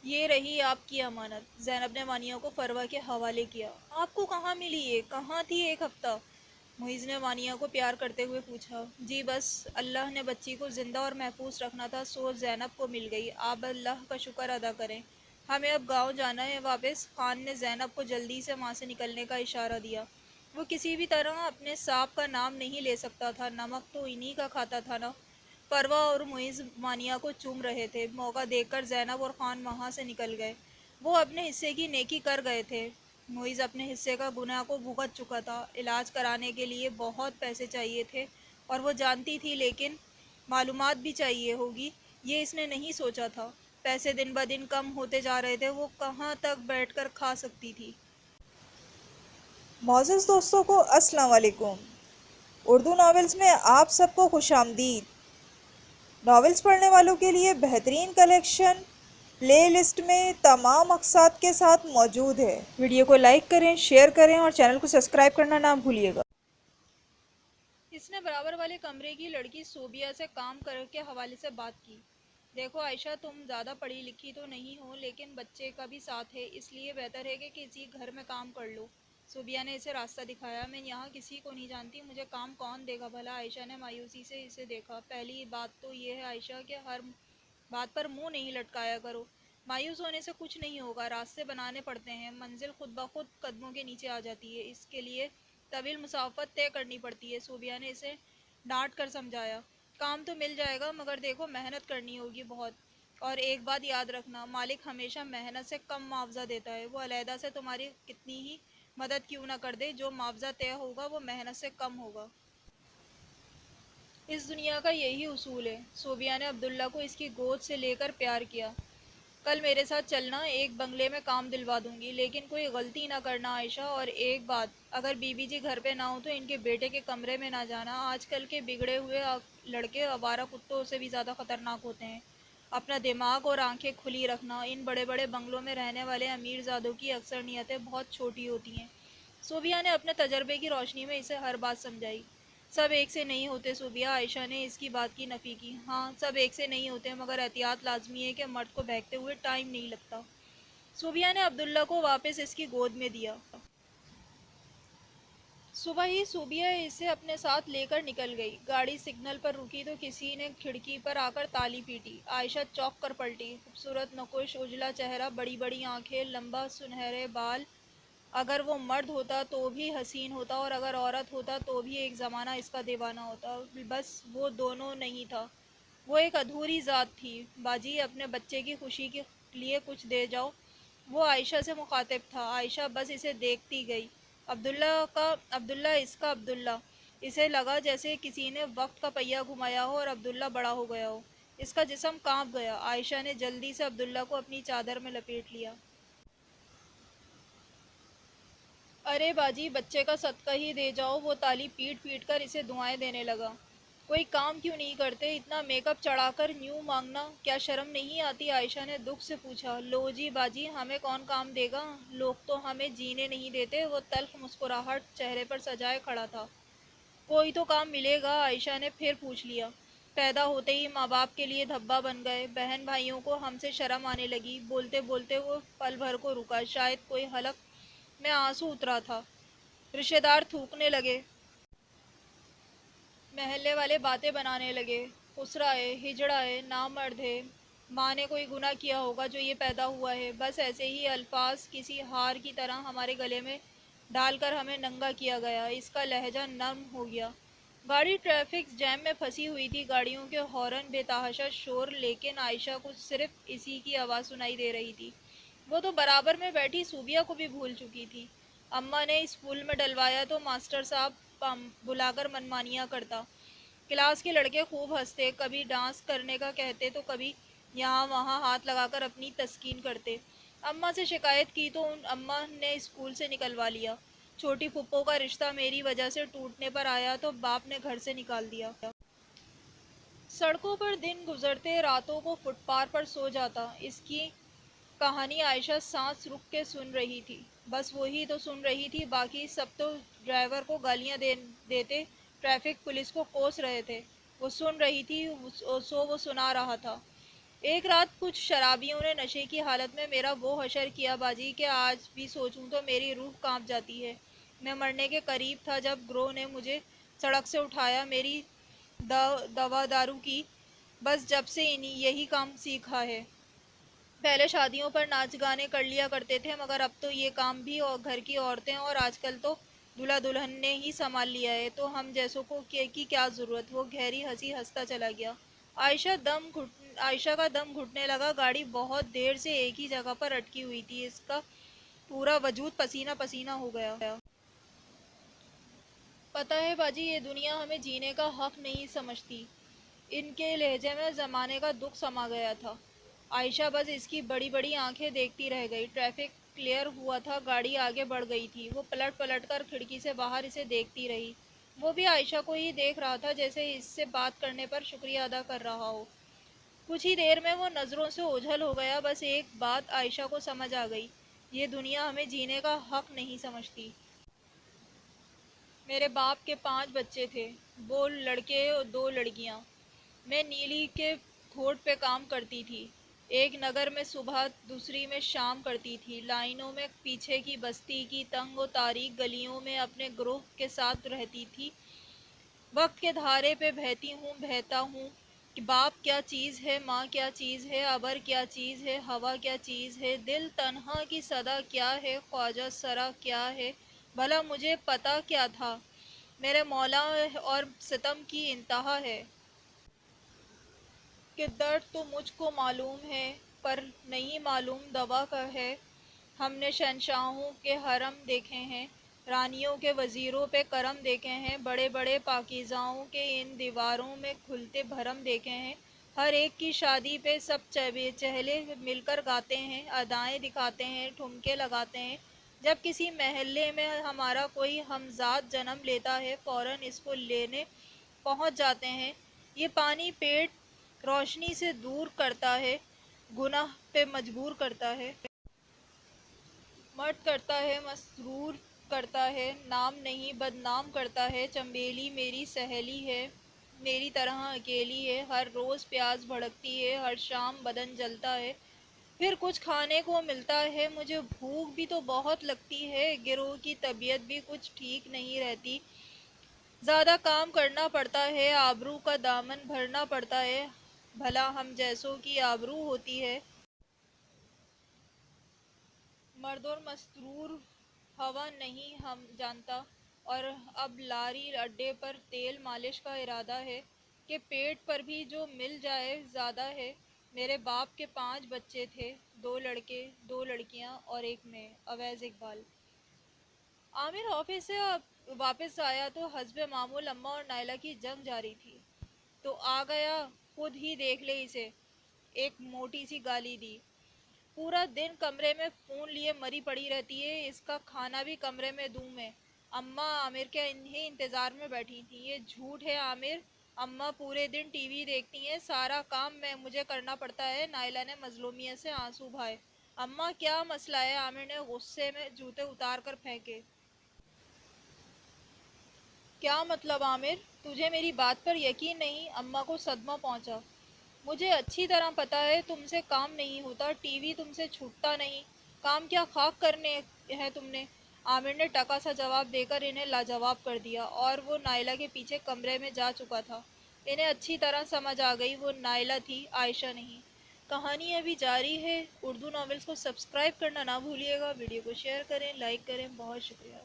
یہ رہی آپ کی امانت۔ زینب نے مانیہ کو فروہ کے حوالے کیا۔ آپ کو کہاں ملی یہ؟ کہاں تھی ایک ہفتہ؟ معیز نے مانیہ کو پیار کرتے ہوئے پوچھا۔ جی بس اللہ نے بچی کو زندہ اور محفوظ رکھنا تھا، سو زینب کو مل گئی۔ آپ اللہ کا شکر ادا کریں۔ ہمیں اب گاؤں جانا ہے واپس۔ خان نے زینب کو جلدی سے وہاں سے نکلنے کا اشارہ دیا۔ وہ کسی بھی طرح اپنے سانپ کا نام نہیں لے سکتا تھا، نمک تو انہی کا کھاتا تھا نا۔ فروہ اور معیز مانیہ کو چوم رہے تھے۔ موقع دیکھ کر زینب اور خان وہاں سے نکل گئے۔ وہ اپنے حصے کی نیکی کر گئے تھے۔ معیز اپنے حصے کا گناہ کو بھگت چکا تھا۔ علاج کرانے کے لیے بہت پیسے چاہیے تھے اور وہ جانتی تھی، لیکن معلومات بھی چاہیے ہوگی، یہ اس نے نہیں سوچا تھا۔ پیسے دن بدن کم ہوتے جا رہے تھے، وہ کہاں تک بیٹھ کر کھا سکتی تھی۔ معزز دوستوں کو السلام علیکم۔ اردو ناولز میں آپ سب کو خوش آمدید۔ ناولز پڑھنے والوں کے لیے بہترین کلیکشن پلے لسٹ میں تمام اقساط کے ساتھ موجود ہے۔ ویڈیو کو لائک کریں، شیئر کریں اور چینل کو سبسکرائب کرنا نہ بھولیے گا۔ اس نے برابر والے کمرے کی لڑکی صوبیہ سے کام کے حوالے سے بات کی۔ دیکھو عائشہ، تم زیادہ پڑھی لکھی تو نہیں ہو، لیکن بچے کا بھی ساتھ ہے، اس لیے بہتر ہے کہ کسی گھر میں کام کر لو۔ صوبیہ نے اسے راستہ دکھایا۔ میں یہاں کسی کو نہیں جانتی، مجھے کام کون دے گا بھلا؟ عائشہ نے مایوسی سے اسے دیکھا۔ پہلی بات تو یہ ہے عائشہ کہ ہر بات پر منہ نہیں لٹکایا کرو۔ مایوس ہونے سے کچھ نہیں ہوگا، راستے بنانے پڑتے ہیں، منزل خود بخود قدموں کے نیچے آ جاتی ہے، اس کے لیے طویل مسافت طے کرنی پڑتی ہے۔ صوبیہ نے اسے ڈانٹ کر سمجھایا۔ کام تو مل جائے گا، مگر دیکھو محنت کرنی ہوگی بہت، اور ایک بات یاد رکھنا، مالک ہمیشہ محنت سے کم معاوضہ دیتا ہے، وہ علیحدہ سے تمہاری کتنی ہی مدد کیوں نہ کر دے، جو معاوضہ طے ہوگا وہ محنت سے کم ہوگا۔ اس دنیا کا یہی اصول ہے۔ صوبیہ نے عبداللہ کو اس کی گود سے لے کر پیار کیا۔ کل میرے ساتھ چلنا، ایک بنگلے میں کام دلوا دوں گی، لیکن کوئی غلطی نہ کرنا عائشہ، اور ایک بات، اگر بی بی جی گھر پہ نہ ہو تو ان کے بیٹے کے کمرے میں نہ جانا، آج کل کے بگڑے ہوئے لڑکے آوارہ کتوں سے بھی زیادہ خطرناک ہوتے ہیں۔ اپنا دماغ اور آنکھیں کھلی رکھنا، ان بڑے بڑے بنگلوں میں رہنے والے امیر زادوں کی اکثر نیتیں بہت چھوٹی ہوتی ہیں۔ صوبیہ نے اپنے تجربے کی روشنی میں اسے ہر بات سمجھائی۔ سب ایک سے نہیں ہوتے صوبیہ، عائشہ نے اس کی بات کی نفی کی۔ ہاں سب ایک سے نہیں ہوتے، مگر احتیاط لازمی ہے کہ مرد کو بہکتے ہوئے ٹائم نہیں لگتا۔ صوبیہ نے عبداللہ کو واپس اس کی گود میں دیا۔ صبح ہی صوبیہ اسے اپنے ساتھ لے کر نکل گئی۔ گاڑی سگنل پر رکی تو کسی نے کھڑکی پر آ کر تالی پیٹی۔ عائشہ چونک کر پلٹی۔ خوبصورت نقوش، اجلا چہرہ، بڑی بڑی آنکھیں، لمبا سنہرے بال۔ اگر وہ مرد ہوتا تو بھی حسین ہوتا، اور اگر عورت ہوتا تو بھی ایک زمانہ اس کا دیوانہ ہوتا، بس وہ دونوں نہیں تھا۔ وہ ایک ادھوری ذات تھی۔ باجی اپنے بچے کی خوشی کے لیے کچھ دے جاؤ، وہ عائشہ سے مخاطب تھا۔ عائشہ بس اسے دیکھتی گئی۔ عبداللہ اس کا عبداللہ، اسے لگا جیسے کسی نے وقت کا پہیہ گھمایا ہو اور عبداللہ بڑا ہو گیا ہو۔ اس کا جسم کانپ گیا۔ عائشہ نے جلدی سے عبداللہ کو اپنی چادر میں لپیٹ لیا۔ ارے باجی بچے کا صدقہ ہی دے جاؤ، وہ تالی پیٹ پیٹ کر اسے دعائیں دینے لگا۔ کوئی کام کیوں نہیں کرتے، اتنا میک اپ چڑھا کر یوں مانگنا، کیا شرم نہیں آتی؟ عائشہ نے دکھ سے پوچھا۔ لو جی باجی، ہمیں کون کام دے گا، لوگ تو ہمیں جینے نہیں دیتے۔ وہ تلخ مسکراہٹ چہرے پر سجائے کھڑا تھا۔ کوئی تو کام ملے گا، عائشہ نے پھر پوچھ لیا۔ پیدا ہوتے ہی ماں باپ کے لیے دھبا بن گئے، بہن بھائیوں کو ہم سے شرم آنے لگی۔ بولتے بولتے وہ پل بھر کو رکا، شاید کوئی حلق میں آنسو اترا تھا۔ رشتہ دار تھوکنے لگے، محلے والے باتیں بنانے لگے، خسرا ہے، ہجڑا ہے، نامرد ہے، ماں نے کوئی گناہ کیا ہوگا جو یہ پیدا ہوا ہے، بس ایسے ہی الفاظ کسی ہار کی طرح ہمارے گلے میں ڈال کر ہمیں ننگا کیا گیا۔ اس کا لہجہ نرم ہو گیا۔ گاڑی ٹریفک جیم میں پھنسی ہوئی تھی، گاڑیوں کے ہارن، بے تحاشا شور، لیکن عائشہ کو صرف اسی کی آواز سنائی دے رہی تھی۔ وہ تو برابر میں بیٹھی صوبیہ کو بھی بھول چکی تھی۔ اماں نے اسکول میں ڈلوایا تو ماسٹر صاحب بلا کر منمانیاں کرتا۔ کلاس کے لڑکے خوب ہنستے، کبھی ڈانس کرنے کا کہتے تو کبھی یہاں وہاں ہاتھ لگا کر اپنی تسکین کرتے۔ اماں سے شکایت کی تو اماں نے اسکول سے نکلوا لیا۔ چھوٹی پھپھو کا رشتہ میری وجہ سے ٹوٹنے پر آیا تو باپ نے گھر سے نکال دیا۔ سڑکوں پر دن گزرتے، راتوں کو فٹ پاتھ پر سو جاتا۔ اس کی کہانی عائشہ سانس رک کے سن رہی تھی۔ بس وہی تو سن رہی تھی، باقی سب تو ڈرائیور کو گالیاں دیتے، ٹریفک پولیس کو کوس رہے تھے، وہ سن رہی تھی، سو وہ سنا رہا تھا۔ ایک رات کچھ شرابیوں نے نشے کی حالت میں میرا وہ حشر کیا باجی کہ آج بھی سوچوں تو میری روح کانپ جاتی ہے۔ میں مرنے کے قریب تھا جب گروہ نے مجھے سڑک سے اٹھایا، میری دوا دارو کی، بس جب سے یہی کام سیکھا ہے۔ پہلے شادیوں پر ناچ گانے کر لیا کرتے تھے، مگر اب تو یہ کام بھی اور گھر کی عورتیں اور آج کل تو دلہا دلہن نے ہی سنبھال لیا ہے، تو ہم جیسوں کو کی کیا ضرورت۔ وہ گہری ہنسی ہنستا چلا گیا۔ عائشہ کا دم گھٹنے لگا۔ گاڑی بہت دیر سے ایک ہی جگہ پر اٹکی ہوئی تھی، اس کا پورا وجود پسینہ پسینہ ہو گیا۔ پتہ ہے باجی، یہ دنیا ہمیں جینے کا حق نہیں سمجھتی۔ ان کے لہجے میں زمانے کا دکھ سما گیا تھا۔ عائشہ بس اس کی بڑی بڑی آنکھیں دیکھتی رہ گئی۔ ٹریفک کلیئر ہوا تھا، گاڑی آگے بڑھ گئی تھی۔ وہ پلٹ پلٹ کر کھڑکی سے باہر اسے دیکھتی رہی۔ وہ بھی عائشہ کو ہی دیکھ رہا تھا، جیسے اس سے بات کرنے پر شکریہ ادا کر رہا ہو۔ کچھ ہی دیر میں وہ نظروں سے اوجھل ہو گیا۔ بس ایک بات عائشہ کو سمجھ آ گئی، یہ دنیا ہمیں جینے کا حق نہیں سمجھتی۔ میرے باپ کے 5 بچے تھے، 2 لڑکے اور 2 لڑکیاں۔ میں نیلی کے کھوٹ پہ کام کرتی تھی، ایک نگر میں صبح دوسری میں شام کرتی تھی، لائنوں میں پیچھے کی بستی کی تنگ و تاریک گلیوں میں اپنے گروہ کے ساتھ رہتی تھی۔ وقت کے دھارے پہ بہتی ہوں، بہتا ہوں کہ باپ کیا چیز ہے، ماں کیا چیز ہے، ابر کیا چیز ہے، ہوا کیا چیز ہے، دل تنہا کی صدا کیا ہے، خواجہ سرا کیا ہے۔ بھلا مجھے پتہ کیا تھا، میرے مولا اور ستم کی انتہا ہے کہ درد تو مجھ کو معلوم ہے، پر نہیں معلوم دوا کا ہے۔ ہم نے شہنشاہوں کے حرم دیکھے ہیں، رانیوں کے وزیروں پہ کرم دیکھے ہیں، بڑے بڑے پاکیزاؤں کے ان دیواروں میں کھلتے بھرم دیکھے ہیں۔ ہر ایک کی شادی پہ سب چہلے مل کر گاتے ہیں، ادائیں دکھاتے ہیں، ٹھمکے لگاتے ہیں۔ جب کسی محلے میں ہمارا کوئی ہمزاد جنم لیتا ہے، فوراً اس کو لینے پہنچ جاتے ہیں۔ یہ پانی پیٹ روشنی سے دور کرتا ہے، گناہ پہ مجبور کرتا ہے، مرد کرتا ہے، مسرور کرتا ہے، نام نہیں بدنام کرتا ہے۔ چنبیلی میری سہیلی ہے، میری طرح اکیلی ہے، ہر روز پیاس بھڑکتی ہے، ہر شام بدن جلتا ہے، پھر کچھ کھانے کو ملتا ہے۔ مجھے بھوک بھی تو بہت لگتی ہے، گروہ کی طبیعت بھی کچھ ٹھیک نہیں رہتی، زیادہ کام کرنا پڑتا ہے، آبرو کا دامن بھرنا پڑتا ہے۔ بھلا ہم جیسوں کی آبرو ہوتی ہے، مرد اور مسرور ہوا نہیں ہم جانتا۔ اور اب لاری اڈے پر تیل مالش کا ارادہ ہے کہ پیٹ پر بھی جو مل جائے زیادہ ہے۔ میرے باپ کے 5 بچے تھے، 2 لڑکے 2 لڑکیاں اور ایک میں۔ اویس اقبال۔ عامر آفس سے واپس آیا تو حسب معمول اماں اور نائلہ کی جنگ جاری تھی۔ تو آ گیا، خود ہی دیکھ لے اسے، ایک موٹی سی گالی دی۔ پورا دن کمرے میں فون لیے مری پڑی رہتی ہے، اس کا کھانا بھی کمرے میں دوں میں۔ اماں عامر کے ہی انتظار میں بیٹھی تھیں۔ یہ جھوٹ ہے عامر، اماں پورے دن ٹی وی دیکھتی ہیں، سارا کام مجھے کرنا پڑتا ہے۔ نائلہ نے مظلومیت سے آنسو بہائے۔ اماں کیا مسئلہ ہے؟ عامر نے غصے میں جوتے اتار کر پھینکے۔ کیا مطلب عامر؟ تجھے میری بات پر یقین نہیں؟ اماں کو صدمہ پہنچا۔ مجھے اچھی طرح پتہ ہے تم سے کام نہیں ہوتا، ٹی وی تم سے چھوٹتا نہیں، کام کیا خاک کرنے ہیں تم نے؟ عامر نے ٹکا سا جواب دے کر انہیں لاجواب کر دیا، اور وہ نائلہ کے پیچھے کمرے میں جا چکا تھا۔ انہیں اچھی طرح سمجھ آ گئی وہ نائلہ تھی، عائشہ نہیں۔ کہانی ابھی جاری ہے۔ اردو ناولز کو سبسکرائب کرنا نہ بھولیے گا، ویڈیو کو شیئر کریں، لائک کریں۔ بہت شکریہ۔